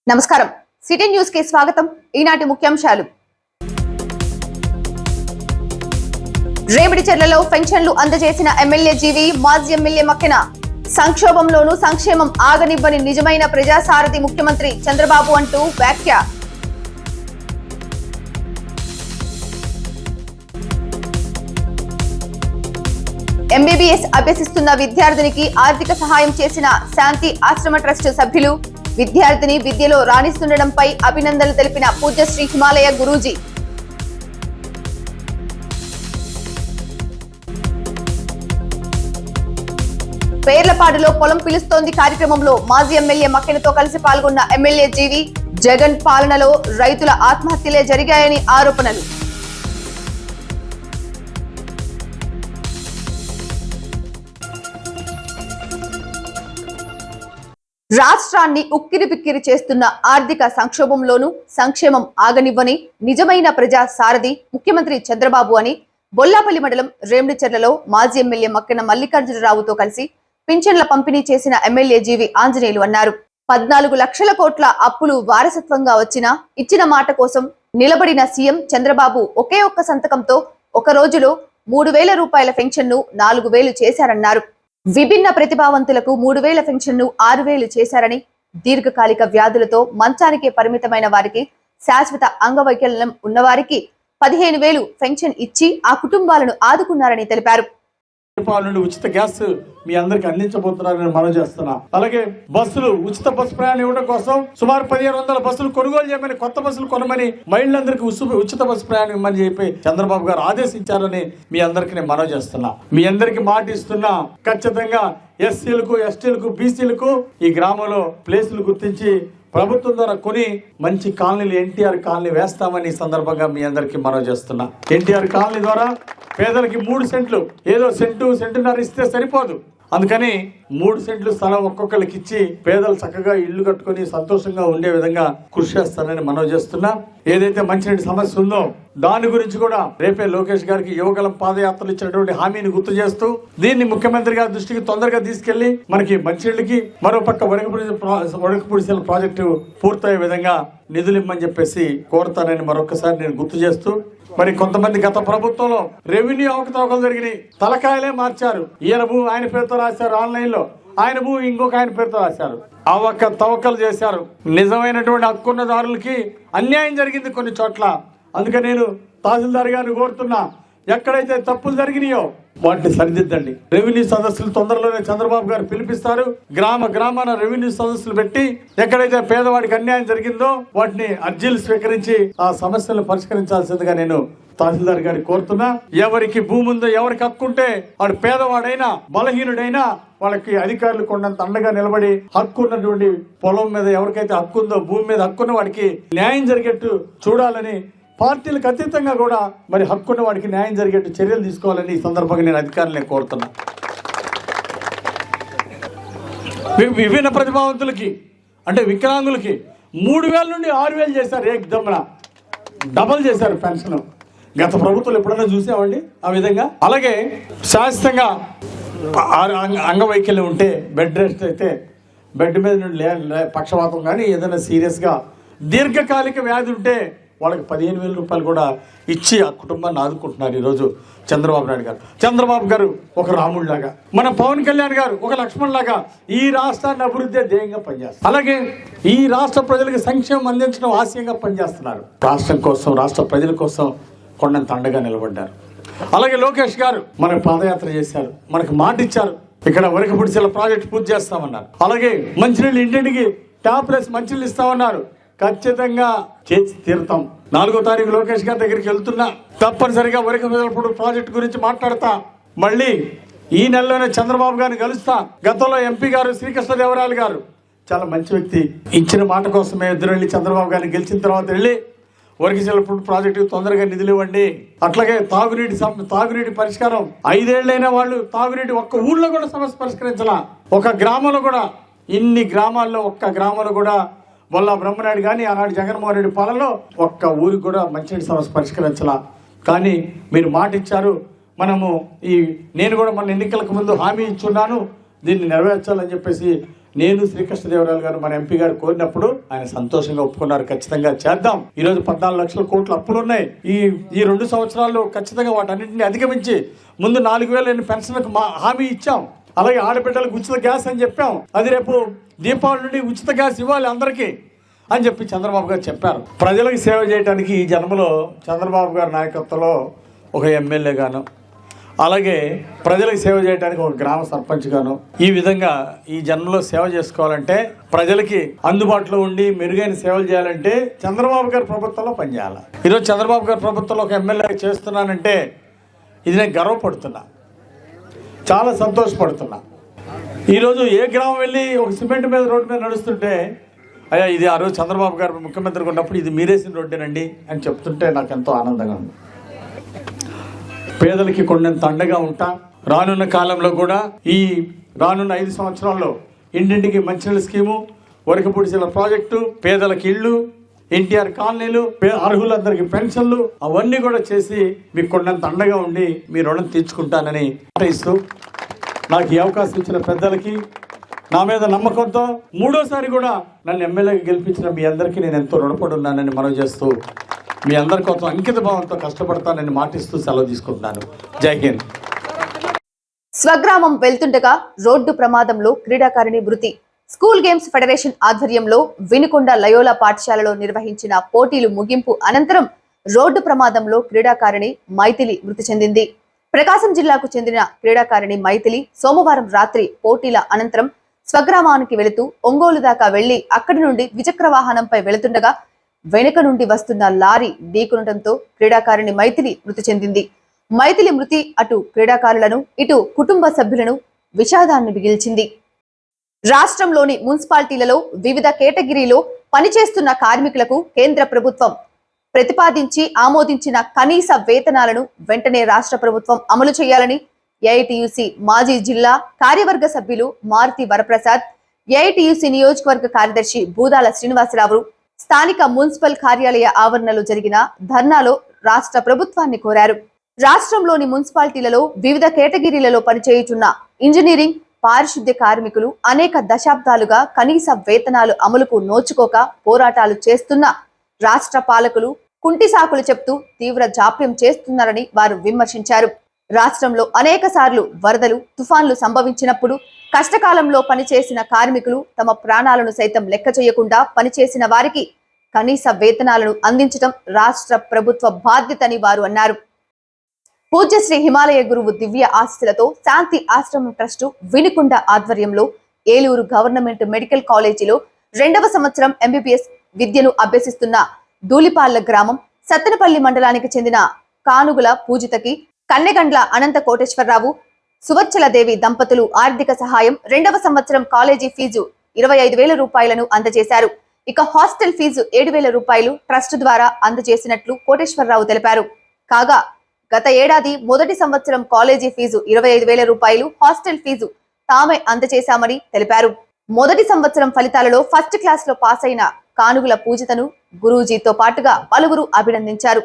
నమస్కారం city news కి స్వాగతం। ఈనాటి ముఖ్యాంశాలు। రేమిడిచెర్లలో పెన్షన్లు అందజేసిన ఎమ్మెల్యే జీవి, మాజీ ఎమ్మెల్యే మక్కెన। సంక్షోభంలోనూ సంక్షేమం ఆగనివ్వని నిజమైన ప్రజాసారథి ముఖ్యమంత్రి చంద్రబాబు అంటూ వ్యాఖ్య। ఎంబీబీఎస్ అభ్యసిస్తున్న విద్యార్థినికి ఆర్థిక సహాయం చేసిన శాంతి ఆశ్రమ ట్రస్ట్ సభ్యులు। విద్యార్థిని విద్యలో రాణిస్తుండడంపై అభినందనలు తెలిపిన పూజ్యశ్రీ హిమాలయ గురూజీ। పేర్లపాడులో పొలం పిలుస్తోంది కార్యక్రమంలో మాజీ ఎమ్మెల్యే మక్కెనతో కలిసి పాల్గొన్న ఎమ్మెల్యే జీవి, జగన్ పాలనలో రైతుల ఆత్మహత్యలే జరిగాయని ఆరోపణలు। రాష్ట్రాన్ని ఉక్కిరిబిక్కిరి చేస్తున్న ఆర్థిక సంక్షోభంలోనూ సంక్షేమం ఆగనివ్వని నిజమైన ప్రజా సారథి ముఖ్యమంత్రి చంద్రబాబు అని బొల్లాపల్లి మండలం రేమిడిచెర్లలో మాజీ ఎమ్మెల్యే మక్కెన మల్లికార్జునరావుతో కలిసి పింఛన్ల పంపిణీ చేసిన ఎమ్మెల్యే జీవి ఆంజనేయులు అన్నారు। 14 లక్షల కోట్ల అప్పులు వారసత్వంగా వచ్చినా ఇచ్చిన మాట కోసం నిలబడిన సీఎం చంద్రబాబు ఒకే ఒక్క సంతకంతో ఒక రోజులో 3000 రూపాయల పెన్షన్ను 4000 చేశారన్నారు। విభిన్న ప్రతిభావంతులకు 3000 పెన్షన్ను 6000 చేశారని, దీర్ఘకాలిక వ్యాధులతో మంచానికే పరిమితమైన వారికి, శాశ్వత అంగవైకల్యం ఉన్నవారికి 15000 పెన్షన్ ఇచ్చి ఆ కుటుంబాలను ఆదుకున్నారని తెలిపారు। ఉచిత గ్యాస్ మీ అందరికి అందించబోతున్నారని మనం చేస్తున్నా। అలాగే బస్సులు ఉచిత బస్సు ప్రయాణం ఇవ్వడం కోసం సుమారు 1500 బస్సులు కొనుగోలు చేయమని, కొత్త బస్సులు కొనమని, మహిళలందరికీ ఉచిత బస్సు ప్రయాణం ఇవ్వమని చెప్పి చంద్రబాబు గారు ఆదేశించారని మీ అందరికి నేను మనవి చేస్తున్నా। మీ అందరికి మాట ఇస్తున్నా, ఖచ్చితంగా ఎస్సీలకు, ఎస్టీలకు, బీసీలకు ఈ గ్రామంలో ప్లేసులు గుర్తించి ప్రభుత్వం ద్వారా కొని మంచి కాలనీలు ఎన్టీఆర్ కాలనీ వేస్తామని సందర్భంగా మీ అందరికి మనవి చేస్తున్నా। ఎన్టీఆర్ కాలనీ ద్వారా పేదలకి 3 సెంట్లు, ఏదో సెంటున్నర ఇస్తే సరిపోదు, అందుకని 3 సెంట్లు స్థలం ఒక్కొక్కరికి ఇచ్చి పేదలు చక్కగా ఇల్లు కట్టుకుని సంతోషంగా ఉండే విధంగా కృషి చేస్తానని మనవి చేస్తున్నా। ఏదైతే మంచినీటి సమస్య ఉందో దాని గురించి కూడా రేపే లోకేష్ గారికి యువగలం పాదయాత్రలు ఇచ్చినటువంటి హామీని గుర్తు చేస్తూ దీన్ని ముఖ్యమంత్రి గారి దృష్టికి తొందరగా తీసుకెళ్లి మనకి మంచినీళ్ళకి మరోపక్క వడకపూడిసెల ప్రాజెక్టు పూర్తయ్యే విధంగా నిధులు ఇమ్మని చెప్పేసి కోరుతానని మరొకసారి నేను గుర్తు చేస్తూ, మరి కొంతమంది గత ప్రభుత్వంలో రెవెన్యూ అవకతవకలు జరిగినాయి, తలకాయలే మార్చారు। ఈయన భూ ఆయన పేరుతో రాశారు, ఆన్లైన్ లో ఆయన భూ ఇంకొక ఆయన పేరుతో రాశారు, అవకతవకలు చేశారు। నిజమైనటువంటి హక్కున్నదారులకి అన్యాయం జరిగింది కొన్ని చోట్ల। అందుకని నేను తహసీల్దార్ గారిని కోరుతున్నా, ఎక్కడైతే తప్పులు జరిగినాయో వాటిని సరిదిద్దండి। రెవెన్యూ సదస్సులు తొందరలోనే చంద్రబాబు గారు పిలిపిస్తారు। గ్రామాన రెవెన్యూ సదస్సులు పెట్టి ఎక్కడైతే పేదవాడికి అన్యాయం జరిగిందో వాటిని అర్జీలు స్వీకరించి ఆ సమస్యలను పరిష్కరించాల్సిందిగా నేను తహసీల్దార్ గారిని కోరుతున్నా। ఎవరికి భూమి ఉందో, ఎవరికి హక్కు ఉంటే వాడు పేదవాడైనా బలహీనుడైనా వాళ్ళకి అధికారులు కొండంత అండగా నిలబడి హక్కు ఉన్నటువంటి పొలం మీద ఎవరికైతే హక్కు ఉందో, భూమి మీద హక్కున్న వాడికి న్యాయం జరిగేట్టు చూడాలని, పార్టీలకు అతీతంగా కూడా మరి హక్కున్న వాడికి న్యాయం జరిగేట్టు చర్యలు తీసుకోవాలని ఈ సందర్భంగా నేను అధికారులను కోరుతున్నా। విభిన్న ప్రతిభావంతులకి అంటే వికలాంగులకి 3000 నుండి 6000 చేశారు, ఏకదమ్మున డబల్ చేశారు పెన్షన్। గత ప్రభుత్వాలు ఎప్పుడైనా చూసామండి ఆ విధంగా? అలాగే శాశ్వతంగా అంగవైకల్యం ఉంటే బెడ్ రెస్ట్ అయితే బెడ్ మీద నుండి పక్షవాతం కానీ ఏదైనా సీరియస్గా దీర్ఘకాలిక వ్యాధి ఉంటే వాళ్ళకి 15000 రూపాయలు కూడా ఇచ్చి ఆ కుటుంబాన్ని ఆదుకుంటున్నారు ఈరోజు చంద్రబాబు నాయుడు గారు। చంద్రబాబు గారు ఒక రాముడిలాగా, మన పవన్ కళ్యాణ్ గారు ఒక లక్ష్మణ్ లాగా ఈ రాష్ట్రాన్ని అభివృద్ధి ధ్యేయంగా పనిచేస్తారు। అలాగే ఈ రాష్ట్ర ప్రజలకు సంక్షేమం అందించడం ఆశయంగా పనిచేస్తున్నారు। రాష్ట్రం కోసం, రాష్ట్ర ప్రజల కోసం కొండంత అండగా నిలబడ్డారు। అలాగే లోకేష్ గారు మనకు పాదయాత్ర చేశారు, మనకు మాట ఇచ్చారు, ఇక్కడ వరకపుడిసెల ప్రాజెక్ట్ పూర్తి చేస్తామన్నారు। అలాగే మంచినీళ్ళు ఇంటింటికి ట్యాప్లెస్ మంచినీళ్ళు ఇస్తామన్నారు, ఖచ్చితంగా చేసి తీరుతాం। 4వ తారీఖు లోకేష్ గారి దగ్గరికి వెళ్తున్నా, తప్పనిసరిగా వరకపుడిసెల ప్రాజెక్టు గురించి మాట్లాడతా। మళ్ళీ ఈ నెలలోనే చంద్రబాబు గారిని కలుస్తా। గతంలో ఎంపీ గారు శ్రీకృష్ణదేవరాయలు గారు చాలా మంచి వ్యక్తి, ఇచ్చిన మాట కోసమే ఇద్దరు వెళ్ళి చంద్రబాబు గారిని గెలిచిన తర్వాత వెళ్ళి వరకపుడిసెల ప్రాజెక్టు తొందరగా నిధులు ఇవ్వండి, అట్లాగే తాగునీటి పరిష్కారం 5 ఏళ్ళైనా వాళ్ళు తాగునీటి ఒక్క ఊళ్ళో కూడా సమస్య పరిష్కరించాల। ఒక గ్రామంలో కూడా, ఇన్ని గ్రామాల్లో ఒక్క గ్రామంలో కూడా బొల్లా బ్రహ్మనాయుడు కానీ ఆనాడు జగన్మోహన్ రెడ్డి పాలనలో ఒక్క ఊరికి కూడా మంచినీటి సమస్య పరిష్కరించాల। కానీ మీరు మాట ఇచ్చారు, నేను కూడా మన ఎన్నికలకు ముందు హామీ ఇచ్చున్నాను, దీన్ని నెరవేర్చాలని చెప్పేసి నేను శ్రీకృష్ణదేవరాయలు గారు మన ఎంపీ గారు కోరినప్పుడు ఆయన సంతోషంగా ఒప్పుకున్నారు. ఖచ్చితంగా చేద్దాం. ఈ రోజు 14 లక్షల కోట్ల అప్పులున్నాయి. ఈ 2 సంవత్సరాల్లో ఖచ్చితంగా వాటన్నింటినీ అధిగమించి ముందు 4,000 పెన్షన్లకు హామీ ఇచ్చాం. అలాగే ఆడబిడ్డలకు ఉచిత గ్యాస్ అని చెప్పాం. అది రేపు దీపావళి నుండి ఉచిత గ్యాస్ ఇవ్వాలి అందరికీ అని చెప్పి చంద్రబాబు గారు చెప్పారు. ప్రజలకు సేవ చేయడానికి ఈ జన్మలో చంద్రబాబు గారి నాయకత్వంలో ఒక ఎమ్మెల్యే గాను, అలాగే ప్రజలకు సేవ చేయడానికి ఒక గ్రామ సర్పంచ్ గాను, ఈ విధంగా ఈ జన్మలో సేవ చేసుకోవాలంటే, ప్రజలకి అందుబాటులో ఉండి మెరుగైన సేవలు చేయాలంటే చంద్రబాబు గారి ప్రభుత్వంలో పనిచేయాలి. ఈరోజు చంద్రబాబు గారి ప్రభుత్వంలో ఒక ఎమ్మెల్యే చేస్తున్నానంటే ఇది నేను గర్వపడుతున్నా, చాలా సంతోషపడుతున్నా. ఈరోజు ఏ గ్రామం వెళ్ళి ఒక సిమెంట్ మీద రోడ్డు మీద నడుస్తుంటే, అయ్యా ఇది ఆ రోజు చంద్రబాబు గారు ముఖ్యమంత్రిగా ఉన్నప్పుడు ఇది మీరేసిన రోడ్డేనండి అని చెప్తుంటే నాకు ఎంతో ఆనందంగా ఉంది. పేదలకి కొండంత అండగా ఉంటా. రానున్న కాలంలో కూడా ఈ రానున్న 5 సంవత్సరాల్లో ఇంటింటికి మంచినీళ్ళ స్కీము, వరకపూడిసెల ప్రాజెక్టు, పేదలకు ఇళ్ళు, ఎన్టీఆర్ కాలనీలు, అర్హులందరికీ పెన్షన్లు అవన్నీ కూడా చేసి మీకు కొండంత అండగా ఉండి మీ రుణం తీర్చుకుంటానని ఇస్తూ నాకు ఈ అవకాశం ఇచ్చిన పెద్దలకి, నా మీద నమ్మకంతో 3వ సారి కూడా నన్ను ఎమ్మెల్యేగా గెలిపించిన మీ అందరికీ నేను ఎంతో రుణపడి ఉన్నానని మనవి చేస్తూ మీ అందరి కోసం అంకిత భావంతో కష్టపడతానని మాటిస్తూ సెలవు తీసుకుంటున్నాను. జై హింద్. స్వగ్రామం వెళ్తుండగా రోడ్డు ప్రమాదంలో క్రీడాకారిణి మృతి. స్కూల్ గేమ్స్ ఫెడరేషన్ ఆధ్వర్యంలో వినుకొండ లయోలా పాఠశాలలో నిర్వహించిన పోటీలు ముగింపు అనంతరం రోడ్డు ప్రమాదంలో క్రీడాకారిణి మైథిలి మృతి చెందింది. ప్రకాశం జిల్లాకు చెందిన క్రీడాకారిణి మైథిలి సోమవారం రాత్రి పోటీల అనంతరం స్వగ్రామానికి వెళుతూ ఒంగోలు దాకా వెళ్లి అక్కడి నుండి ద్విచక్ర వాహనంపై వెళుతుండగా వెనుక నుండి వస్తున్న లారీ ఢీకొనడంతో క్రీడాకారిణి మైథిలి మృతి చెందింది. మైథిలి మృతి అటు క్రీడాకారులను ఇటు కుటుంబ సభ్యులను విషాదాన్ని మిగిల్చింది. రాష్ట్రంలోని మున్సిపాలిటీలలో వివిధ కేటగిరీలో పనిచేస్తున్న కార్మికులకు కేంద్ర ప్రభుత్వం ప్రతిపాదించి ఆమోదించిన కనీస వేతనాలను వెంటనే రాష్ట్ర ప్రభుత్వం అమలు చేయాలని ఏఐటియుసి మాజీ జిల్లా కార్యవర్గ సభ్యులు మారుతి వరప్రసాద్, ఏఐటియుసి నియోజకవర్గ కార్యదర్శి బూదాల శ్రీనివాసరావు స్థానిక మున్సిపల్ కార్యాలయ ఆవరణలో జరిగిన ధర్నాలో రాష్ట్ర ప్రభుత్వాన్ని కోరారు. రాష్ట్రంలోని మున్సిపాలిటీలలో వివిధ కేటగిరీలలో పనిచేయుచున్న ఇంజనీరింగ్, పారిశుద్ధ్య కార్మికులు అనేక దశాబ్దాలుగా కనీస వేతనాలు అమలుకు నోచుకోక పోరాటాలు చేస్తున్న రాష్ట్ర పాలకులు కుంటి సాకులు చెప్తూ తీవ్ర జాప్యం చేస్తున్నారని వారు విమర్శించారు. రాష్ట్రంలో అనేక సార్లు వరదలు, తుఫాన్లు సంభవించినప్పుడు కష్టకాలంలో పనిచేసిన కార్మికులు తమ ప్రాణాలను సైతం లెక్క చేయకుండా పనిచేసిన వారికి కనీస వేతనాలను అందించడం రాష్ట్ర ప్రభుత్వ బాధ్యతని వారు అన్నారు. పూజ్యశ్రీ హిమాలయ గురువు దివ్య ఆశీస్సులతో శాంతి ఆశ్రమం ట్రస్టు వినుకొండ ఆధ్వర్యంలో ఏలూరు గవర్నమెంట్ మెడికల్ కాలేజీలో 2వ సంవత్సరం ఎంబీబీఎస్ విద్యను అభ్యసిస్తున్న దూలిపాళ్ల గ్రామం సత్తెనపల్లి మండలానికి చెందిన కానుగుల పూజితకి కన్నెగండ్ల అనంత కోటేశ్వరరావు, సువచ్చలదేవి దంపతులు ఆర్థిక సహాయం 2వ సంవత్సరం కాలేజీ ఫీజు 25,000 రూపాయలను అందజేశారు. ఇక హాస్టల్ ఫీజు 7,000 రూపాయలు ట్రస్ట్ ద్వారా అందజేసినట్లు కోటేశ్వరరావు తెలిపారు. కాగా గత ఏడాది మొదటి సంవత్సరం కాలేజీ ఫీజు 25,000 రూపాయలు, హాస్టల్ ఫీజు తామే అందజేశామని తెలిపారు. మొదటి సంవత్సరం ఫలితాలలో ఫస్ట్ క్లాస్ లో పాస్ అయిన కానుగుల పూజితను గురూజీతో పాటుగా పలువురు అభినందించారు.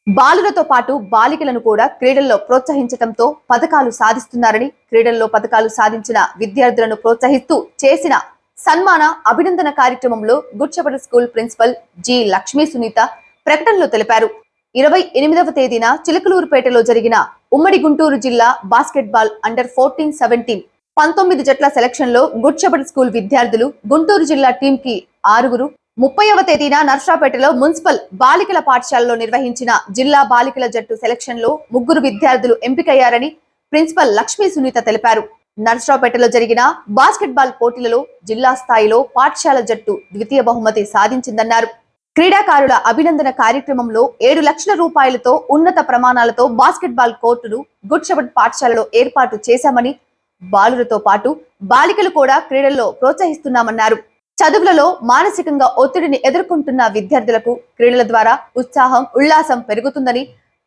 బాలులతో పాటు బాలికలను కూడా క్రీడల్లో ప్రోత్సహించడంతో పథకాలు సాధిస్తున్నారని, క్రీడల్లో పథకాలు సాధించిన విద్యార్థులను ప్రోత్సహిస్తూ చేసిన సన్మాన అభినందన కార్యక్రమంలో గుడ్చపట school principal G Lakshmi Sunitha ప్రకటనలో తెలిపారు. 28వ తేదీన చిలకలూరుపేటలో జరిగిన ఉమ్మడి గుంటూరు జిల్లా బాస్కెట్బాల్ అండర్ 14-17 19 జట్ల సెలక్షన్ లో గుడ్చపట స్కూల్ విద్యార్థులు గుంటూరు జిల్లా టీం కి 6, 30వ తేదీన నర్సరావుపేటలో మున్సిపల్ బాలికల పాఠశాలలో నిర్వహించిన జిల్లా బాలికల జట్టు సెలక్షన్ లో 3 విద్యార్థులు ఎంపికయ్యారని ప్రిన్సిపల్ లక్ష్మీ సునీత తెలిపారు. నర్సరావుపేటలో జరిగిన బాస్కెట్బాల్ పోటీలలో జిల్లా స్థాయిలో పాఠశాల జట్టు ద్వితీయ బహుమతి సాధించిందన్నారు. క్రీడాకారుల అభినందన కార్యక్రమంలో 7 లక్షల రూపాయలతో ఉన్నత ప్రమాణాలతో బాస్కెట్బాల్ కోర్టును గుడ్చపట్ పాఠశాలలో ఏర్పాటు చేశామని, బాలులతో పాటు బాలికలు కూడా క్రీడల్లో ప్రోత్సహిస్తున్నామన్నారు. చదువులలో మానసికంగా ఒత్తిడిని ఎదుర్కొంటున్న విద్యార్థులకు క్రీడల ద్వారా ఉత్సాహం, ఉల్లాసం పెరుగుతుందని,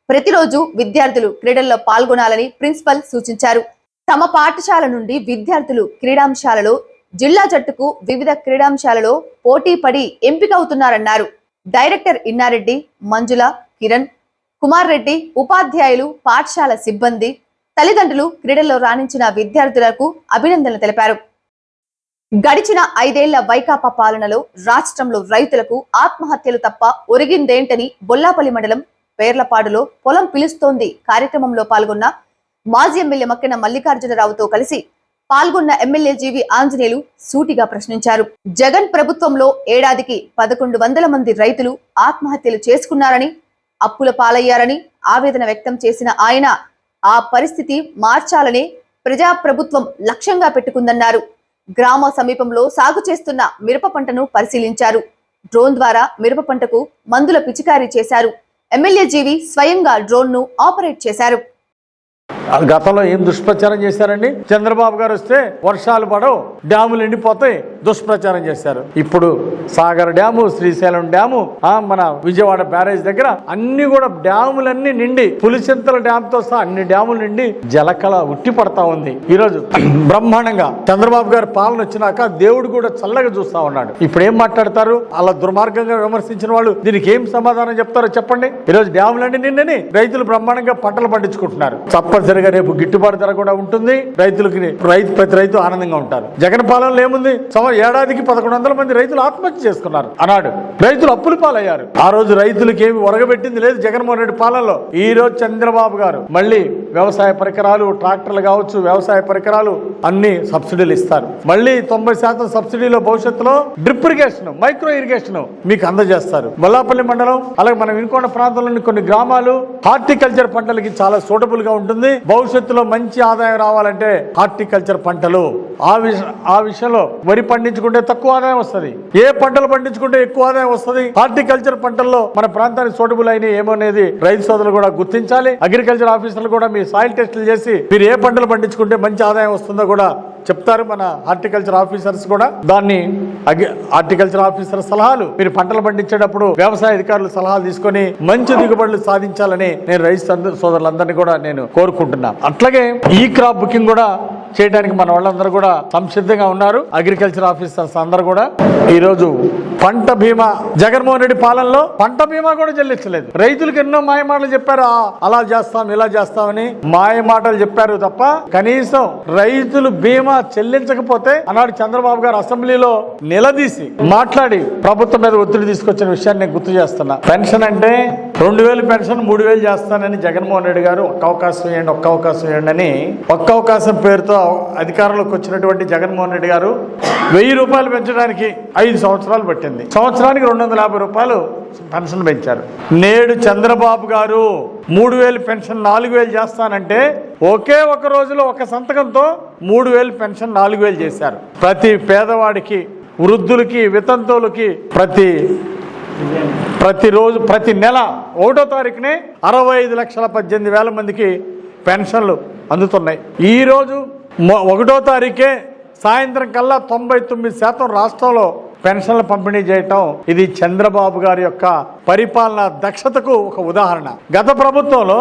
ప్రతిరోజు విద్యార్థులు క్రీడల్లో పాల్గొనాలని ప్రిన్సిపల్ సూచించారు. తమ పాఠశాల నుండి విద్యార్థులు క్రీడాంశాలలో జిల్లా జట్టుకు వివిధ క్రీడాంశాలలో పోటీ పడి ఎంపికవుతున్నారన్నారు. డైరెక్టర్ ఇన్నారెడ్డి, మంజుల, కిరణ్ కుమార్ రెడ్డి, ఉపాధ్యాయులు, పాఠశాల సిబ్బంది, తల్లిదండ్రులు క్రీడల్లో రాణించిన విద్యార్థులకు అభినందనలు తెలిపారు. గడిచిన 5 ఏళ్ల వైకాపా పాలనలో రాష్ట్రంలో రైతులకు ఆత్మహత్యలు తప్ప ఒరిగిందేంటని బొల్లాపల్లి మండలం పేర్లపాడులో పొలం పిలుస్తోంది కార్యక్రమంలో పాల్గొన్న మాజీ ఎమ్మెల్యే మక్కెన మల్లికార్జునరావుతో కలిసి పాల్గొన్న ఎమ్మెల్యే జీవి ఆంజనేయులు సూటిగా ప్రశ్నించారు. జగన్ ప్రభుత్వంలో ఏడాదికి 1100 మంది రైతులు ఆత్మహత్యలు చేసుకున్నారని, అప్పుల పాలయ్యారని ఆవేదన వ్యక్తం చేసిన ఆయన ఆ పరిస్థితి మార్చాలని ప్రజాప్రభుత్వం లక్ష్యంగా పెట్టుకుందన్నారు. గ్రామ సమీపంలో సాగు చేస్తున్న మిరప పంటను పరిశీలించారు. డ్రోన్ ద్వారా మిరప పంటకు మందుల పిచికారీ చేశారు. ఎమ్మెల్యే జీవి స్వయంగా డ్రోన్ ను ఆపరేట్ చేశారు. గతంలో ఏం దుష్ప్రచారం చేశారండి? చంద్రబాబు గారు వస్తే వర్షాలు పడవు, డ్యాములు ఎండిపోతాయి, దుష్ప్రచారం చేశారు. ఇప్పుడు సాగర్ డ్యాము, శ్రీశైలం డ్యాము, మన విజయవాడ బ్యారేజ్ దగ్గర అన్ని కూడా డ్యాములన్నీ నిండి, పులిచింతల డ్యామ్ తో సహా అన్ని డ్యాములు నిండి జలకళ ఉట్టి పడతా ఉంది. ఈ రోజు బ్రహ్మాండంగా చంద్రబాబు గారి పాలన వచ్చినాక దేవుడు కూడా చల్లగా చూస్తా ఉన్నాడు. ఇప్పుడు ఏం మాట్లాడతారు? అలా దుర్మార్గంగా విమర్శించిన వాళ్ళు దీనికి ఏం సమాధానం చెప్తారో చెప్పండి. ఈ రోజు డ్యాములన్నీ నిండని రైతులు బ్రహ్మాండంగా పంటలు పండించుకుంటున్నారు. తప్పనిసరిగా రేపు గిట్టుబాటు ధర కూడా ఉంటుంది. రైతులకి ప్రతి రైతు ఆనందంగా ఉంటారు. జగన్ పాలనలో ఏముంది? ఏడాదికి 1100 మంది రైతులు ఆత్మహత్య చేసుకున్నారు అన్నాడు. రైతులు అప్పులు పాలయ్యారు. ఆ రోజు రైతులకి ఏమి ఒరగబెట్టింది లేదు జగన్మోహన్ రెడ్డి పాలనలో. ఈ రోజు చంద్రబాబు గారు మళ్ళీ వ్యవసాయ పరికరాలు, ట్రాక్టర్లు కావచ్చు, వ్యవసాయ పరికరాలు అన్ని సబ్సిడీలు ఇస్తారు. మళ్ళీ 90% సబ్సిడీలో భవిష్యత్తులో డ్రిప్ ఇరిగేషన్, మైక్రో ఇరిగేషన్ మీకు అందజేస్తారు. బొల్లాపల్లి మండలం అలాగే మన వినుకొండ ప్రాంతంలోని కొన్ని గ్రామాలు హార్టికల్చర్ పంటలకి చాలా సూటబుల్ గా ఉంటుంది. భవిష్యత్తులో మంచి ఆదాయం రావాలంటే హార్టికల్చర్ పంటలు. ఆ విషయంలో వరి పండించుకుంటే తక్కువ ఆదాయం వస్తుంది, ఏ పంటలు పండించుకుంటే ఎక్కువ ఆదాయం వస్తుంది. హార్టికల్చర్ పంటల్లో మన ప్రాంతానికి సూటబుల్ అయిన ఏమనేది రైతు సోదరులు కూడా గుర్తించాలి. అగ్రికల్చర్ ఆఫీసర్లు కూడా మీ సాయిల్ టెస్టులు చేసి మీరు ఏ పంటలు పండించుకుంటే మంచి ఆదాయం వస్తుందో కూడా చెప్తారు. మన హార్టికల్చర్ ఆఫీసర్స్ కూడా దాన్ని హార్టికల్చర్ ఆఫీసర్ సలహాలు, మీరు పంటలు పండించేటప్పుడు వ్యవసాయ అధికారులు సలహాలు తీసుకొని మంచి దిగుబడులు సాధించాలని నేను రైతు సోదరులందరినీ కూడా నేను కోరుకుంటున్నాను. అట్లాగే ఈ క్రాప్ బుకింగ్ కూడా చేయడానికి మన వాళ్ళందరూ కూడా సంసిద్ధంగా ఉన్నారు. అగ్రికల్చర్ ఆఫీసర్స్ అందరూ కూడా ఈ రోజు పంట బీమా జగన్మోహన్ రెడ్డి పాలనలో పంట బీమా కూడా చెల్లించలేదు. రైతులకు ఎన్నో మాయమాటలు చెప్పారు. అలా చేస్తాం, ఇలా చేస్తామని మాయమాటలు చెప్పారు తప్ప కనీసం రైతులు బీమా చెల్లించకపోతే ఆనాడు చంద్రబాబు గారు అసెంబ్లీలో నిలదీసి మాట్లాడి ప్రభుత్వం మీద ఒత్తిడి తీసుకొచ్చిన విషయాన్ని నేను గుర్తు చేస్తున్నా. పెన్షన్ అంటే 2000 పెన్షన్ 3000 చేస్తానని జగన్మోహన్ రెడ్డి గారు ఒక్క అవకాశం ఇవ్వండి అని ఒక్క అవకాశం పేరుతో అధికారంలోకి వచ్చినటువంటి జగన్మోహన్ రెడ్డి గారు 1000 రూపాయలు పెంచడానికి 5 సంవత్సరాలు పట్టింది. సంవత్సరానికి 250 రూపాయలు పెన్షన్ పెంచారు. నేడు చంద్రబాబు గారు 3000 పెన్షన్ 4000 చేస్తానంటే ఒకే ఒక రోజులో ఒక సంతకంతో 3000 పెన్షన్ 4000 చేశారు. ప్రతి పేదవాడికి, వృద్ధులకి, వితంతువులకి ప్రతిరోజు ప్రతి నెల 1వ తారీఖునే 65,18,000 మందికి పెన్షన్లు అందుతున్నాయి. ఈరోజు 1వ తారీఖే సాయంత్రం కల్లా 99% రాష్ట్రంలో పెన్షన్లు పంపిణీ చేయటం ఇది చంద్రబాబు గారి యొక్క పరిపాలన దక్షతకు ఒక ఉదాహరణ. గత ప్రభుత్వంలో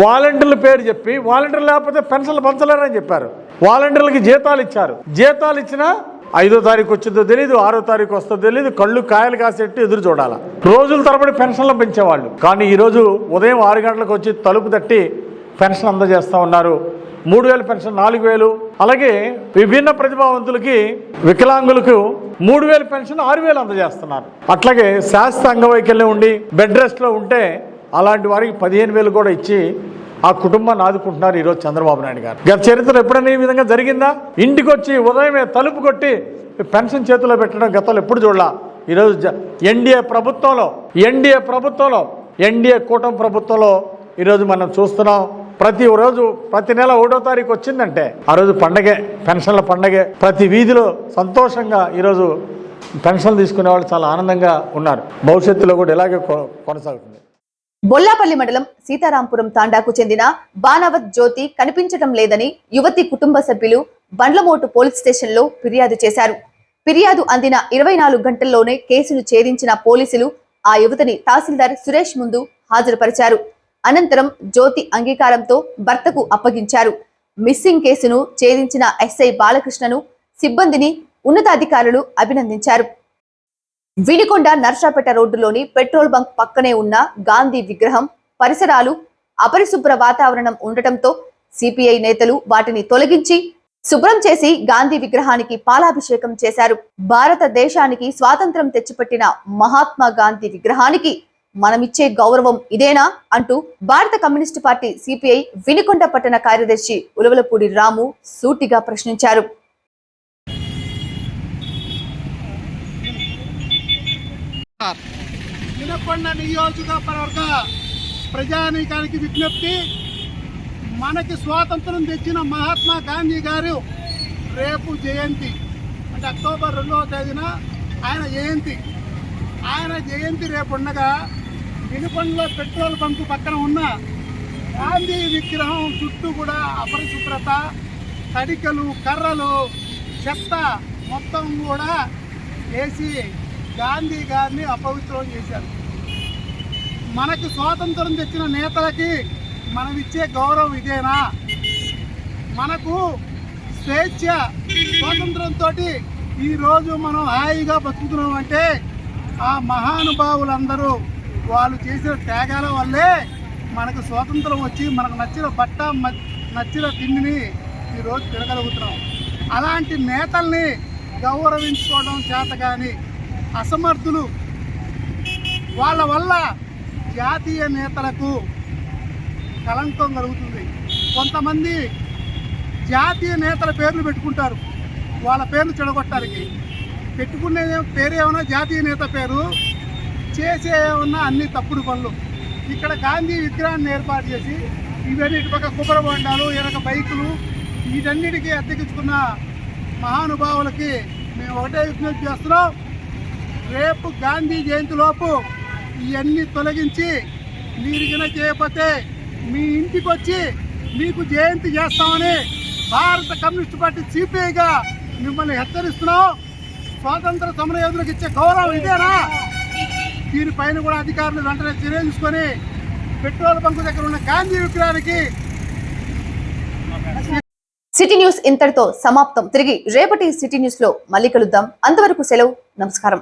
వాలంటీర్ల పేరు చెప్పి వాలంటీర్లు లేకపోతే పెన్షన్లు పంచలేరని చెప్పారు. వాలంటీర్లకి జీతాలు ఇచ్చారు. జీతాలు ఇచ్చినా 5వ తారీఖు వచ్చిందో తెలియదు, 6వ తారీఖు వస్తుందో తెలియదు, కళ్ళు కాయలు కాసేట్టు ఎదురు చూడాల. రోజుల తరబడి పెన్షన్లు పెంచేవాళ్ళు. కానీ ఈరోజు ఉదయం 6 గంటలకు వచ్చి తలుపు తట్టి పెన్షన్ అందజేస్తా ఉన్నారు. 3000 పెన్షన్ 4000, అలాగే విభిన్న ప్రతిభావంతులకి, వికలాంగులకు 3000 పెన్షన్ 6000 అందజేస్తున్నారు. అట్లాగే శాస్త్ర అంగవైకల్యం ఉండి బెడ్ రెస్ట్ లో ఉంటే అలాంటి వారికి 15,000 కూడా ఇచ్చి ఆ కుటుంబాన్ని ఆదుకుంటున్నారు ఈరోజు చంద్రబాబు నాయుడు గారు. గత చరిత్రలో ఎప్పుడైనా ఈ విధంగా జరిగిందా? ఇంటికి వచ్చి ఉదయమే తలుపు కొట్టి పెన్షన్ చేతిలో పెట్టడం గతంలో ఎప్పుడు చూడలా. ఈరోజు ఎన్డీఏ ప్రభుత్వంలో ఎన్డీఏ కూటమి ప్రభుత్వంలో ఈరోజు మనం చూస్తున్నాం. ప్రతి నెల 1వ తారీఖు వచ్చిందంటే ఆ రోజు పండగే, పెన్షన్ల పండగే. ప్రతి వీధిలో సంతోషంగా ఈరోజు పెన్షన్లు తీసుకునే వాళ్ళు చాలా ఆనందంగా ఉన్నారు. భవిష్యత్తులో కూడా ఇలాగే కొనసాగుతుంది. బొల్లాపల్లి మండలం సీతారాంపురం తాండాకు చెందిన బాణవత్ జ్యోతి కనిపించడం లేదని యువతి కుటుంబ సభ్యులు బండ్లమోటు పోలీస్ స్టేషన్ లో ఫిర్యాదు చేశారు. ఫిర్యాదు అందిన 24 గంటల్లోనే కేసును ఛేదించిన పోలీసులు ఆ యువతిని తహసీల్దార్ సురేష్ ముందు హాజరుపరిచారు. అనంతరం జ్యోతి అంగీకారంతో భర్తకు అప్పగించారు. మిస్సింగ్ కేసును ఛేదించిన ఎస్ఐ బాలకృష్ణను, సిబ్బందిని ఉన్నతాధికారులు అభినందించారు. వినుకొండ నర్సాపేట రోడ్డులోని పెట్రోల్ బంక్ పక్కనే ఉన్న గాంధీ విగ్రహం పరిసరాలు అపరిశుభ్ర వాతావరణం ఉండటంతో సిపిఐ నేతలు వాటిని తొలగించి శుభ్రం చేసి గాంధీ విగ్రహానికి పాలాభిషేకం చేశారు. భారతదేశానికి స్వాతంత్రం తెచ్చిపెట్టిన మహాత్మా గాంధీ విగ్రహానికి మనమిచ్చే గౌరవం ఇదేనా అంటూ భారత కమ్యూనిస్టు పార్టీ సిపిఐ వినుకొండ పట్టణ కార్యదర్శి ఉలవలపూడి రాము సూటిగా ప్రశ్నించారు. వినుకొండ నియోజకవర్గ ప్రజానీకానికి విజ్ఞప్తి, మనకి స్వాతంత్రం తెచ్చిన మహాత్మా గాంధీ గారు రేపు జయంతి, అంటే అక్టోబర్ 2వ తేదీన ఆయన జయంతి రేపు ఉండగా వినుకొండలో పెట్రోల్ బంకు పక్కన ఉన్న గాంధీ విగ్రహం చుట్టూ కూడా అపరిశుభ్రత, తడికలు, కర్రలు, చెత్త మొత్తం కూడా వేసి గాంధీ గారిని అపవిత్రం చేశారు. మనకి స్వాతంత్రం తెచ్చిన నేతలకి మనం ఇచ్చే గౌరవం ఇదేనా? మనకు స్వేచ్ఛ స్వాతంత్రంతో ఈరోజు మనం హాయిగా బతుకుతున్నాం అంటే ఆ మహానుభావులందరూ వాళ్ళు చేసిన త్యాగాల వల్లే మనకు స్వాతంత్రం వచ్చి మనకు నచ్చిన బట్ట నచ్చిన తిండిని ఈరోజు తినగలుగుతున్నాం. అలాంటి నేతల్ని గౌరవించుకోవడం చేత కానీ అసమర్థులు, వాళ్ళ వల్ల జాతీయ నేతలకు కలంకం కలుగుతుంది. కొంతమంది జాతీయ నేతల పేర్లు పెట్టుకుంటారు, వాళ్ళ పేర్లు చెడగొట్టడానికి. పెట్టుకునే పేరు ఏమన్నా జాతీయ నేత పేరు, చేసే ఏమన్నా అన్ని తప్పుడు పనులు. ఇక్కడ గాంధీ విగ్రహాన్ని ఏర్పాటు చేసి ఇవన్నీ ఇటు పక్క కుబ్బర బొండాలు, వెనక బైకులు, వీటన్నిటికీ అద్దెకించుకున్న మహానుభావులకి మేము ఒకటే విజ్ఞప్తి చేస్తున్నాం, రేపు గాంధీ జయంతిలోపు ఇవన్నీ తొలగించి మీరు గిన చేయకపోతే మీ ఇంటికి వచ్చి మీకు జయంతి చేస్తామని భారత కమ్యూనిస్టు పార్టీ సిపిఐగా మిమ్మల్ని హెచ్చరిస్తున్నాం. స్వాతంత్ర సమరయోధులకు ఇచ్చే గౌరవం ఇదేనా? దీనిపైన కూడా అధికారులు వెంటనే చర్య తీసుకొని పెట్రోల్ బంకు దగ్గర ఉన్న గాంధీ విగ్రహానికి. సిటీ న్యూస్ ఇంతటితో సమాప్తం. తిరిగి రేపటి సిటీ న్యూస్ లో మళ్ళీ కలుద్దాం. అంతవరకు సెలవు, నమస్కారం.